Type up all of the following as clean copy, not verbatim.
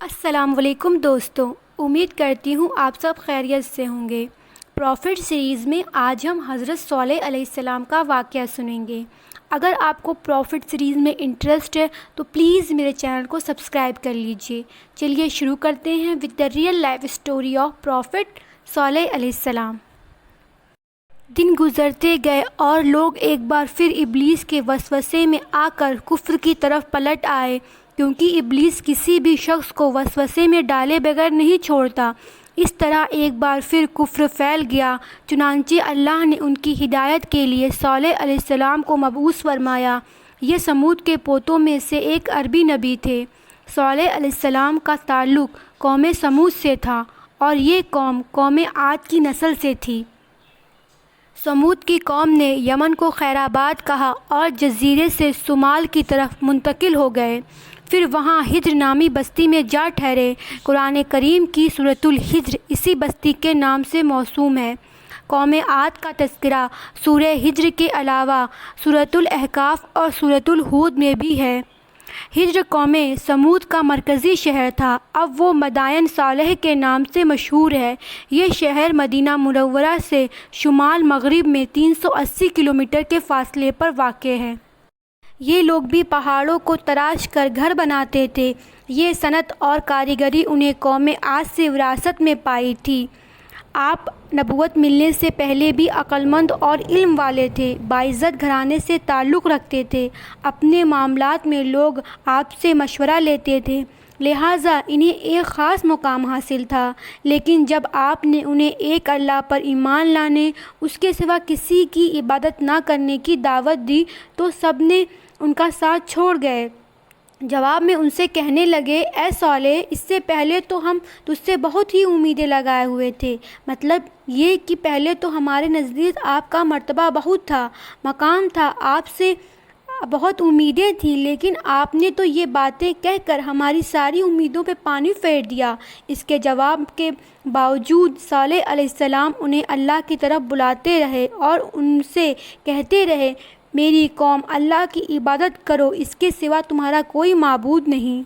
السلام علیکم دوستوں، امید کرتی ہوں آپ سب خیریت سے ہوں گے۔ پروفٹ سیریز میں آج ہم حضرت صالح علیہ السلام کا واقعہ سنیں گے۔ اگر آپ کو پروفٹ سیریز میں انٹرسٹ ہے تو پلیز میرے چینل کو سبسکرائب کر لیجئے۔ چلیے شروع کرتے ہیں with the real life story of prophet Salih علیہ السلام۔ دن گزرتے گئے اور لوگ ایک بار پھر ابلیس کے وسوسے میں آ کر کفر کی طرف پلٹ آئے، کیونکہ ابلیس کسی بھی شخص کو وسوسے میں ڈالے بغیر نہیں چھوڑتا۔ اس طرح ایک بار پھر کفر پھیل گیا، چنانچہ اللہ نے ان کی ہدایت کے لیے صالح علیہ السلام کو مبعوث فرمایا۔ یہ سمود کے پوتوں میں سے ایک عربی نبی تھے۔ صالح علیہ السلام کا تعلق قوم سمود سے تھا اور یہ قوم عاد کی نسل سے تھی۔ سمود کی قوم نے یمن کو خیر آباد کہا اور جزیرے سے شمال کی طرف منتقل ہو گئے، پھر وہاں ہجر نامی بستی میں جا ٹھہرے۔ قرآن کریم کی سورۃ الحجر اسی بستی کے نام سے موسوم ہے۔ قوم عاد کا تذکرہ سورہ ہجر کے علاوہ سورۃ الاحقاف اور سورۃ الہود میں بھی ہے۔ ہجر قوم سمود کا مرکزی شہر تھا، اب وہ مدائن صالح کے نام سے مشہور ہے۔ یہ شہر مدینہ منورہ سے شمال مغرب میں 380 کلومیٹر کے فاصلے پر واقع ہے۔ یہ لوگ بھی پہاڑوں کو تراش کر گھر بناتے تھے۔ یہ صنعت اور کاریگری انہیں قوم عاد سے وراثت میں پائی تھی۔ آپ نبوت ملنے سے پہلے بھی عقل مند اور علم والے تھے، باعزت گھرانے سے تعلق رکھتے تھے۔ اپنے معاملات میں لوگ آپ سے مشورہ لیتے تھے، لہٰذا انہیں ایک خاص مقام حاصل تھا۔ لیکن جب آپ نے انہیں ایک اللہ پر ایمان لانے، اس کے سوا کسی کی عبادت نہ کرنے کی دعوت دی تو سب نے ان کا ساتھ چھوڑ گئے۔ جواب میں ان سے کہنے لگے، اے صالح، اس سے پہلے تو ہم تجھ سے بہت ہی امیدیں لگائے ہوئے تھے۔ مطلب یہ کہ پہلے تو ہمارے نزدیک آپ کا مرتبہ بہت تھا، مقام تھا، آپ سے بہت امیدیں تھیں، لیکن آپ نے تو یہ باتیں کہہ کر ہماری ساری امیدوں پہ پانی پھیر دیا۔ اس کے جواب کے باوجود صالح علیہ السلام انہیں اللہ کی طرف بلاتے رہے اور ان سے کہتے رہے، میری قوم، اللہ کی عبادت کرو، اس کے سوا تمہارا کوئی معبود نہیں۔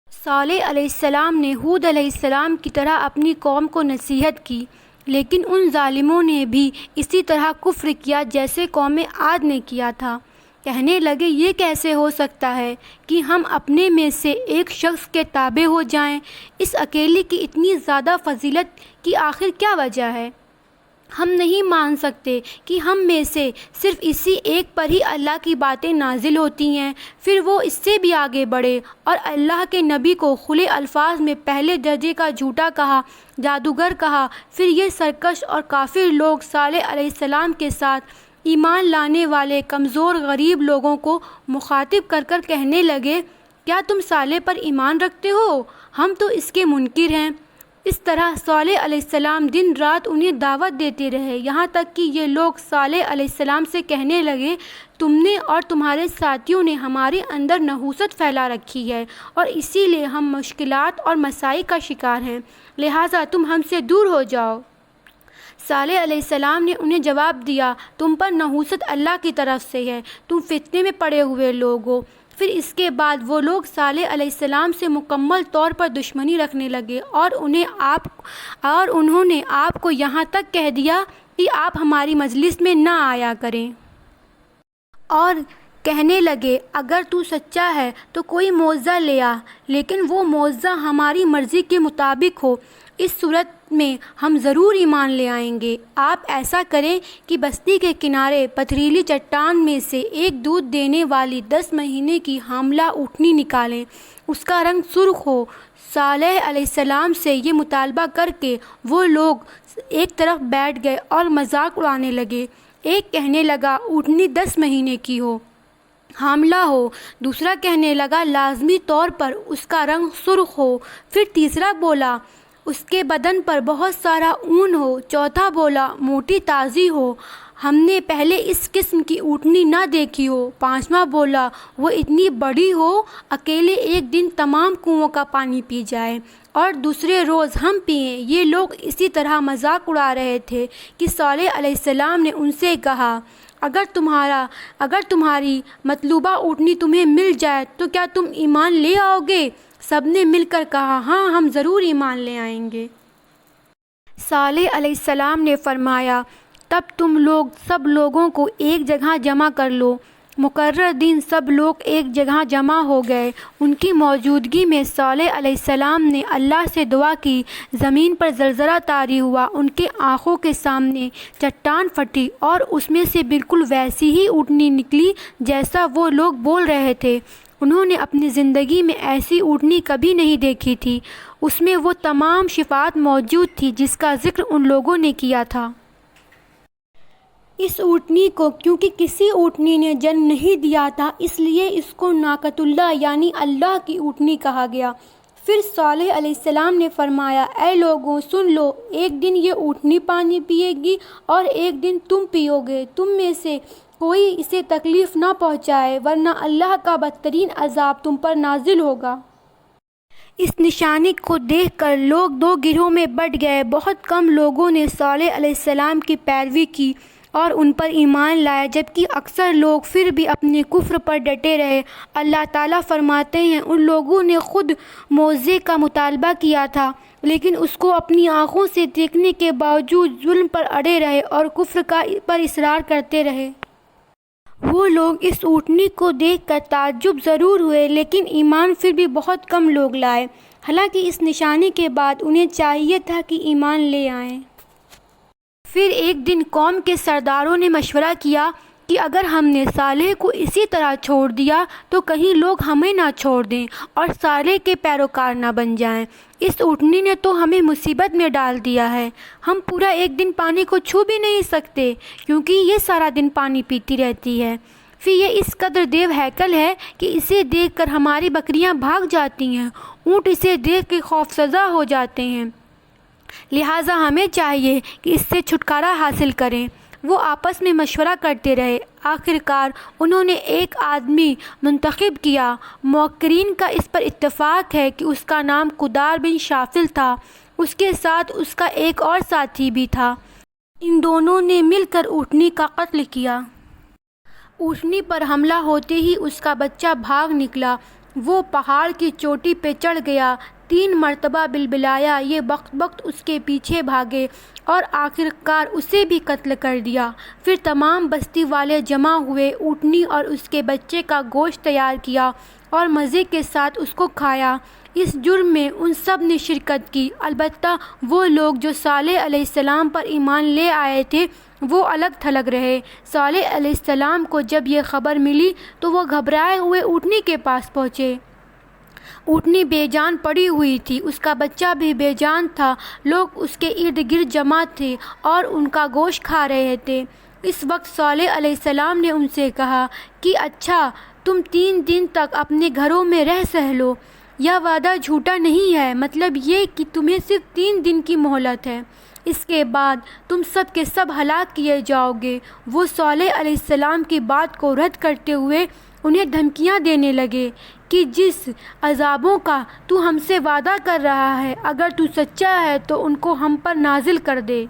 صالح علیہ السلام نے ہود علیہ السلام کی طرح اپنی قوم کو نصیحت کی، لیکن ان ظالموں نے بھی اسی طرح کفر کیا جیسے قوم عاد نے کیا تھا۔ کہنے لگے، یہ کیسے ہو سکتا ہے کہ ہم اپنے میں سے ایک شخص کے تابع ہو جائیں؟ اس اکیلے کی اتنی زیادہ فضیلت کی آخر کیا وجہ ہے؟ ہم نہیں مان سکتے کہ ہم میں سے صرف اسی ایک پر ہی اللہ کی باتیں نازل ہوتی ہیں۔ پھر وہ اس سے بھی آگے بڑھے اور اللہ کے نبی کو کھلے الفاظ میں پہلے درجے کا جھوٹا کہا، جادوگر کہا۔ پھر یہ سرکش اور کافر لوگ صالح علیہ السلام کے ساتھ ایمان لانے والے کمزور غریب لوگوں کو مخاطب کر کر کہنے لگے، کیا تم صالح پر ایمان رکھتے ہو؟ ہم تو اس کے منکر ہیں۔ اس طرح صالح علیہ السلام دن رات انہیں دعوت دیتے رہے، یہاں تک کہ یہ لوگ صالح علیہ السلام سے کہنے لگے، تم نے اور تمہارے ساتھیوں نے ہمارے اندر نحوست پھیلا رکھی ہے اور اسی لیے ہم مشکلات اور مسائل کا شکار ہیں، لہٰذا تم ہم سے دور ہو جاؤ۔ صالح علیہ السلام نے انہیں جواب دیا، تم پر نحوست اللہ کی طرف سے ہے، تم فتنے میں پڑے ہوئے لوگ ہو۔ پھر اس کے بعد وہ لوگ صالح علیہ السلام سے مکمل طور پر دشمنی رکھنے لگے اور انہوں نے آپ کو یہاں تک کہہ دیا کہ آپ ہماری مجلس میں نہ آیا کریں، اور کہنے لگے، اگر تو سچا ہے تو کوئی معجزہ لے آ، لیکن وہ معجزہ ہماری مرضی کے مطابق ہو، اس صورت میں ہم ضرور ایمان لے آئیں گے۔ آپ ایسا کریں کہ بستی کے کنارے پتھریلی چٹان میں سے ایک دودھ دینے والی 10 مہینے کی حاملہ اونٹنی نکالیں، اس کا رنگ سرخ ہو۔ صالح علیہ السلام سے یہ مطالبہ کر کے وہ لوگ ایک طرف بیٹھ گئے اور مذاق اڑانے لگے۔ ایک کہنے لگا، اونٹنی 10 مہینے کی ہو، حاملہ ہو۔ دوسرا کہنے لگا، لازمی طور پر اس کا رنگ سرخ ہو۔ پھر تیسرا بولا، اس کے بدن پر بہت سارا اون ہو۔ چوتھا بولا، موٹی تازی ہو، ہم نے پہلے اس قسم کی اونٹنی نہ دیکھی ہو۔ پانچواں بولا، وہ اتنی بڑی ہو اکیلے ایک دن تمام کنوؤں کا پانی پی جائے اور دوسرے روز ہم پئیں۔ یہ لوگ اسی طرح مذاق اڑا رہے تھے کہ صالح علیہ السلام نے ان سے کہا، اگر تمہاری مطلوبہ اونٹنی تمہیں مل جائے تو کیا تم ایمان لے آؤ گے؟ سب نے مل کر کہا ہاں ہم ضرور ایمان لے آئیں گے۔ صالح علیہ السلام نے فرمایا تب تم لوگ سب لوگوں کو ایک جگہ جمع کر لو۔ مقرر دن سب لوگ ایک جگہ جمع ہو گئے۔ ان کی موجودگی میں صالح علیہ السلام نے اللہ سے دعا کی۔ زمین پر زلزلہ طاری ہوا، ان کے آنکھوں کے سامنے چٹان پھٹی اور اس میں سے بالکل ویسی ہی اونٹنی نکلی جیسا وہ لوگ بول رہے تھے۔ انہوں نے اپنی زندگی میں ایسی اونٹنی کبھی نہیں دیکھی تھی۔ اس میں وہ تمام صفات موجود تھی جس کا ذکر ان لوگوں نے کیا تھا۔ اس اونٹنی کو کیونکہ کسی اونٹنی نے جنم نہیں دیا تھا اس لیے اس کو ناقۃ اللہ یعنی اللہ کی اونٹنی کہا گیا۔ پھر صالح علیہ السلام نے فرمایا اے لوگوں سن لو، ایک دن یہ اونٹنی پانی پیے گی اور ایک دن تم پیو گے۔ تم میں سے کوئی اسے تکلیف نہ پہنچائے ورنہ اللہ کا بدترین عذاب تم پر نازل ہوگا۔ اس نشانی کو دیکھ کر لوگ دو گروہوں میں بٹ گئے۔ بہت کم لوگوں نے صالح علیہ السلام کی پیروی کی اور ان پر ایمان لائے، جبکہ اکثر لوگ پھر بھی اپنے کفر پر ڈٹے رہے۔ اللہ تعالیٰ فرماتے ہیں ان لوگوں نے خود معجزے کا مطالبہ کیا تھا لیکن اس کو اپنی آنکھوں سے دیکھنے کے باوجود ظلم پر اڑے رہے اور کفر پر اصرار کرتے رہے۔ وہ لوگ اس اونٹنی کو دیکھ کر تعجب ضرور ہوئے لیکن ایمان پھر بھی بہت کم لوگ لائے، حالانکہ اس نشانی کے بعد انہیں چاہیے تھا کہ ایمان لے آئیں۔ پھر ایک دن قوم کے سرداروں نے مشورہ کیا کہ اگر ہم نے صالح کو اسی طرح چھوڑ دیا تو کہیں لوگ ہمیں نہ چھوڑ دیں اور صالح کے پیروکار نہ بن جائیں۔ اس اونٹنی نے تو ہمیں مصیبت میں ڈال دیا ہے، ہم پورا ایک دن پانی کو چھو بھی نہیں سکتے کیونکہ یہ سارا دن پانی پیتی رہتی ہے۔ پھر یہ اس قدر دیو ہیکل ہے کہ اسے دیکھ کر ہماری بکریاں بھاگ جاتی ہیں، اونٹ اسے دیکھ کے خوف زدہ ہو جاتے ہیں، لہٰذا ہمیں چاہیے کہ اس سے چھٹکارا حاصل کریں۔ وہ آپس میں مشورہ کرتے رہے۔ آخر کار انہوں نے ایک آدمی منتخب کیا۔ موقرین کا اس پر اتفاق ہے کہ اس کا نام قدار بن شافل تھا، اس کے ساتھ اس کا ایک اور ساتھی بھی تھا۔ ان دونوں نے مل کر اونٹنی کا قتل کیا۔ اونٹنی پر حملہ ہوتے ہی اس کا بچہ بھاگ نکلا۔ وہ پہاڑ کی چوٹی پہ چڑھ گیا، 3 مرتبہ بلبلایا، یہ بخت اس کے پیچھے بھاگے اور آخر کار اسے بھی قتل کر دیا۔ پھر تمام بستی والے جمع ہوئے، اونٹنی اور اس کے بچے کا گوشت تیار کیا اور مزے کے ساتھ اس کو کھایا۔ اس جرم میں ان سب نے شرکت کی، البتہ وہ لوگ جو صالح علیہ السلام پر ایمان لے آئے تھے وہ الگ تھلگ رہے۔ صالح علیہ السلام کو جب یہ خبر ملی تو وہ گھبرائے ہوئے اونٹنی کے پاس پہنچے۔ اونٹنی بے جان پڑی ہوئی تھی، اس کا بچہ بھی بے جان تھا، لوگ اس کے ارد گرد جمع تھے اور ان کا گوشت کھا رہے تھے۔ اس وقت صالح علیہ السلام نے ان سے کہا کہ اچھا تم 3 دن تک اپنے گھروں میں رہ سہ لو، یہ وعدہ جھوٹا نہیں ہے، مطلب یہ کہ تمہیں صرف 3 دن کی مہلت ہے، اس کے بعد تم سب کے سب ہلاک کیے جاؤ گے۔ وہ صالح علیہ السلام کی بات کو رد کرتے ہوئے انہیں دھمکیاں دینے لگے کہ جس عذابوں کا تو ہم سے وعدہ کر رہا ہے اگر تو سچا ہے تو ان کو ہم پر نازل کر دے۔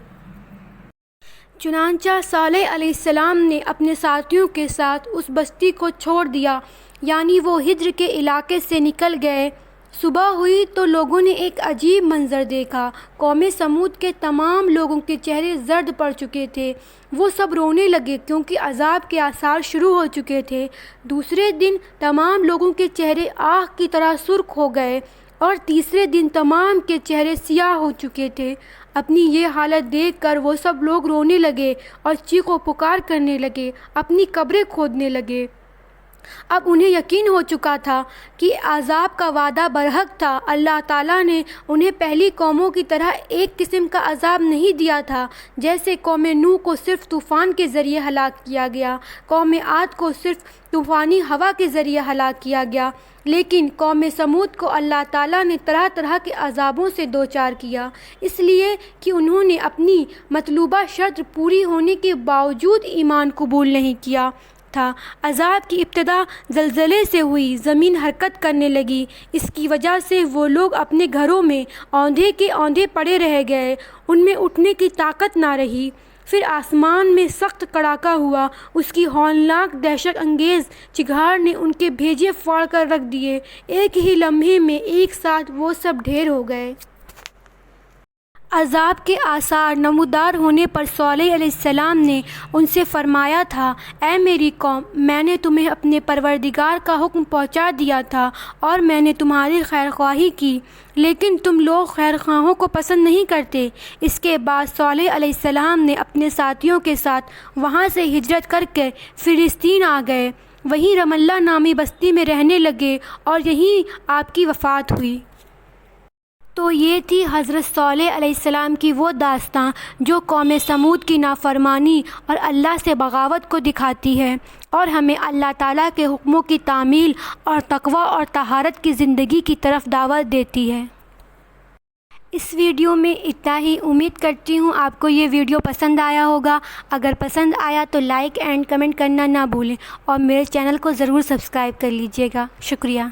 چنانچہ صالح علیہ السلام نے اپنے ساتھیوں کے ساتھ اس بستی کو چھوڑ دیا، یعنی وہ ہجر کے علاقے سے نکل گئے۔ صبح ہوئی تو لوگوں نے ایک عجیب منظر دیکھا۔ قوم سمود کے تمام لوگوں کے چہرے زرد پڑ چکے تھے، وہ سب رونے لگے کیونکہ عذاب کے آثار شروع ہو چکے تھے۔ دوسرے دن تمام لوگوں کے چہرے آگ کی طرح سرخ ہو گئے اور تیسرے دن تمام کے چہرے سیاہ ہو چکے تھے۔ اپنی یہ حالت دیکھ کر وہ سب لوگ رونے لگے اور چیخ و پکار کرنے لگے، اپنی قبریں کھودنے لگے۔ اب انہیں یقین ہو چکا تھا کہ عذاب کا وعدہ برحق تھا۔ اللہ تعالیٰ نے انہیں پہلی قوموں کی طرح ایک قسم کا عذاب نہیں دیا تھا، جیسے قوم نوح کو صرف طوفان کے ذریعے ہلاک کیا گیا، قوم عاد کو صرف طوفانی ہوا کے ذریعے ہلاک کیا گیا، لیکن قوم سمود کو اللہ تعالیٰ نے طرح طرح کے عذابوں سے دوچار کیا، اس لیے کہ انہوں نے اپنی مطلوبہ شرط پوری ہونے کے باوجود ایمان قبول نہیں کیا تھا۔ عذاب کی ابتدا زلزلے سے ہوئی، زمین حرکت کرنے لگی، اس کی وجہ سے وہ لوگ اپنے گھروں میں اوندھے کے اوندھے پڑے رہ گئے، ان میں اٹھنے کی طاقت نہ رہی۔ پھر آسمان میں سخت کڑاکا ہوا، اس کی ہولناک دہشت انگیز چنگھاڑ نے ان کے بھیجے پھاڑ کر رکھ دیے۔ ایک ہی لمحے میں ایک ساتھ وہ سب ڈھیر ہو گئے۔ عذاب کے آثار نمودار ہونے پر صالح علیہ السلام نے ان سے فرمایا تھا، اے میری قوم، میں نے تمہیں اپنے پروردگار کا حکم پہنچا دیا تھا اور میں نے تمہاری خیر خواہی کی، لیکن تم لوگ خیر خواہوں کو پسند نہیں کرتے۔ اس کے بعد صالح علیہ السلام نے اپنے ساتھیوں کے ساتھ وہاں سے ہجرت کر کے فلسطین آ گئے، وہیں رم اللہ نامی بستی میں رہنے لگے اور یہیں آپ کی وفات ہوئی۔ تو یہ تھی حضرت صالح علیہ السلام کی وہ داستاں جو قوم سمود کی نافرمانی اور اللہ سے بغاوت کو دکھاتی ہے اور ہمیں اللہ تعالیٰ کے حکموں کی تعمیل اور تقویٰ اور طہارت کی زندگی کی طرف دعوت دیتی ہے۔ اس ویڈیو میں اتنا ہی۔ امید کرتی ہوں آپ کو یہ ویڈیو پسند آیا ہوگا۔ اگر پسند آیا تو لائک اینڈ کمنٹ کرنا نہ بھولیں اور میرے چینل کو ضرور سبسکرائب کر لیجیے گا۔ شکریہ۔